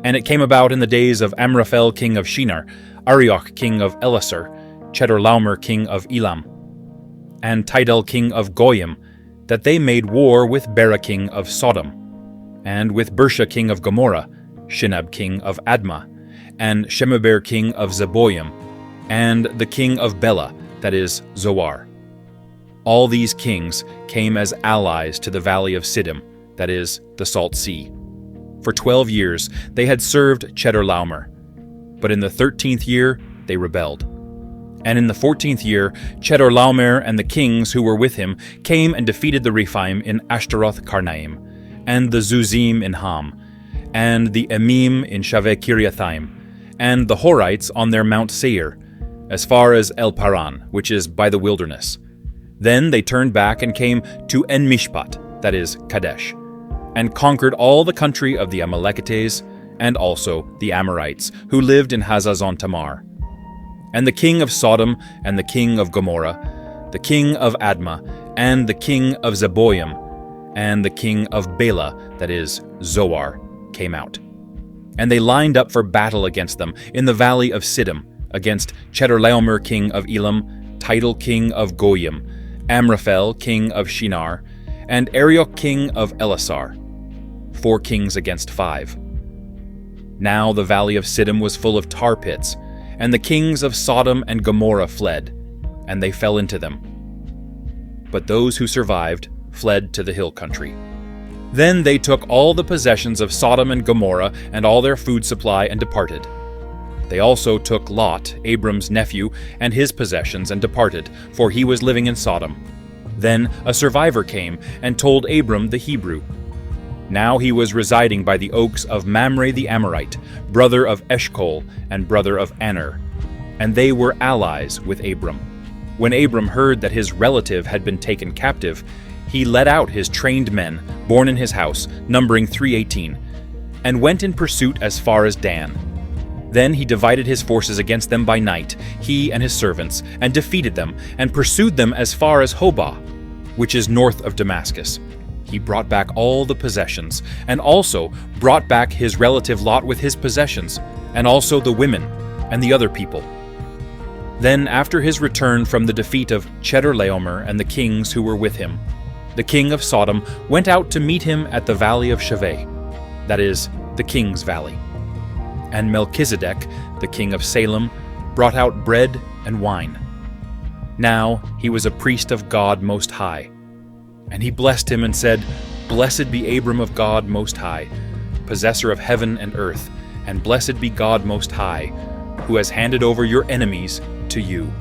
And it came about in the days of Amraphel king of Shinar, Arioch king of Elasar, Chedorlaomer king of Elam, and Tidal king of Goyim, that they made war with Bera king of Sodom, and with Bersha king of Gomorrah, Shinab king of Admah, and Shemeber king of Zeboim, and the king of Bela, that is, Zoar. All these kings came as allies to the valley of Siddim, that is, the Salt Sea. For 12 years they had served Chedorlaomer, but in the 13th year they rebelled. And in the 14th year, Chedorlaomer and the kings who were with him came and defeated the Rephaim in Ashtaroth Karnaim, and the Zuzim in Ham, and the Emim in Shaveh Kiriathaim, and the Horites on their Mount Seir, as far as El Paran, which is by the wilderness. Then they turned back and came to En Mishpat, that is, Kadesh, and conquered all the country of the Amalekites, and also the Amorites, who lived in Hazazon Tamar. And the king of Sodom, and the king of Gomorrah, the king of Admah, and the king of Zeboim, and the king of Bela, that is, Zoar, came out. And they lined up for battle against them in the valley of Siddim, against Chedorlaomer king of Elam, Tidal king of Goyim, Amraphel king of Shinar, and Arioch king of Elasar, 4 kings against 5. Now the valley of Siddim was full of tar pits, and the kings of Sodom and Gomorrah fled, and they fell into them. But those who survived fled to the hill country. Then they took all the possessions of Sodom and Gomorrah and all their food supply and departed. They also took Lot, Abram's nephew, and his possessions and departed, for he was living in Sodom. Then a survivor came and told Abram the Hebrew. Now he was residing by the oaks of Mamre the Amorite, brother of Eshcol and brother of Aner, and they were allies with Abram. When Abram heard that his relative had been taken captive, he led out his trained men, born in his house, numbering 318, and went in pursuit as far as Dan. Then he divided his forces against them by night, he and his servants, and defeated them, and pursued them as far as Hobah, which is north of Damascus. He brought back all the possessions, and also brought back his relative Lot with his possessions, and also the women and the other people. Then, after his return from the defeat of Chedorlaomer and the kings who were with him, the king of Sodom went out to meet him at the valley of Shaveh, that is, the king's valley. And Melchizedek, the king of Salem, brought out bread and wine. Now he was a priest of God Most High. And he blessed him and said, "Blessed be Abram of God Most High, possessor of heaven and earth, and blessed be God Most High, who has handed over your enemies to you."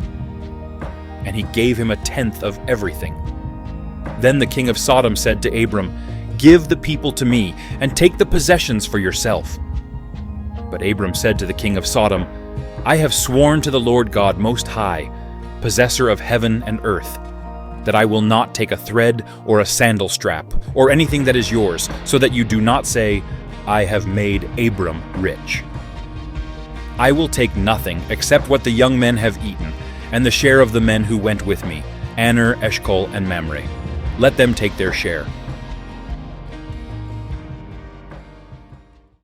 And he gave him 1/10 of everything. Then the king of Sodom said to Abram, "Give the people to me, and take the possessions for yourself." But Abram said to the king of Sodom, "I have sworn to the Lord God Most High, possessor of heaven and earth, that I will not take a thread or a sandal strap or anything that is yours, so that you do not say, 'I have made Abram rich.' I will take nothing except what the young men have eaten, and the share of the men who went with me, Aner, Eshcol, and Mamre. Let them take their share.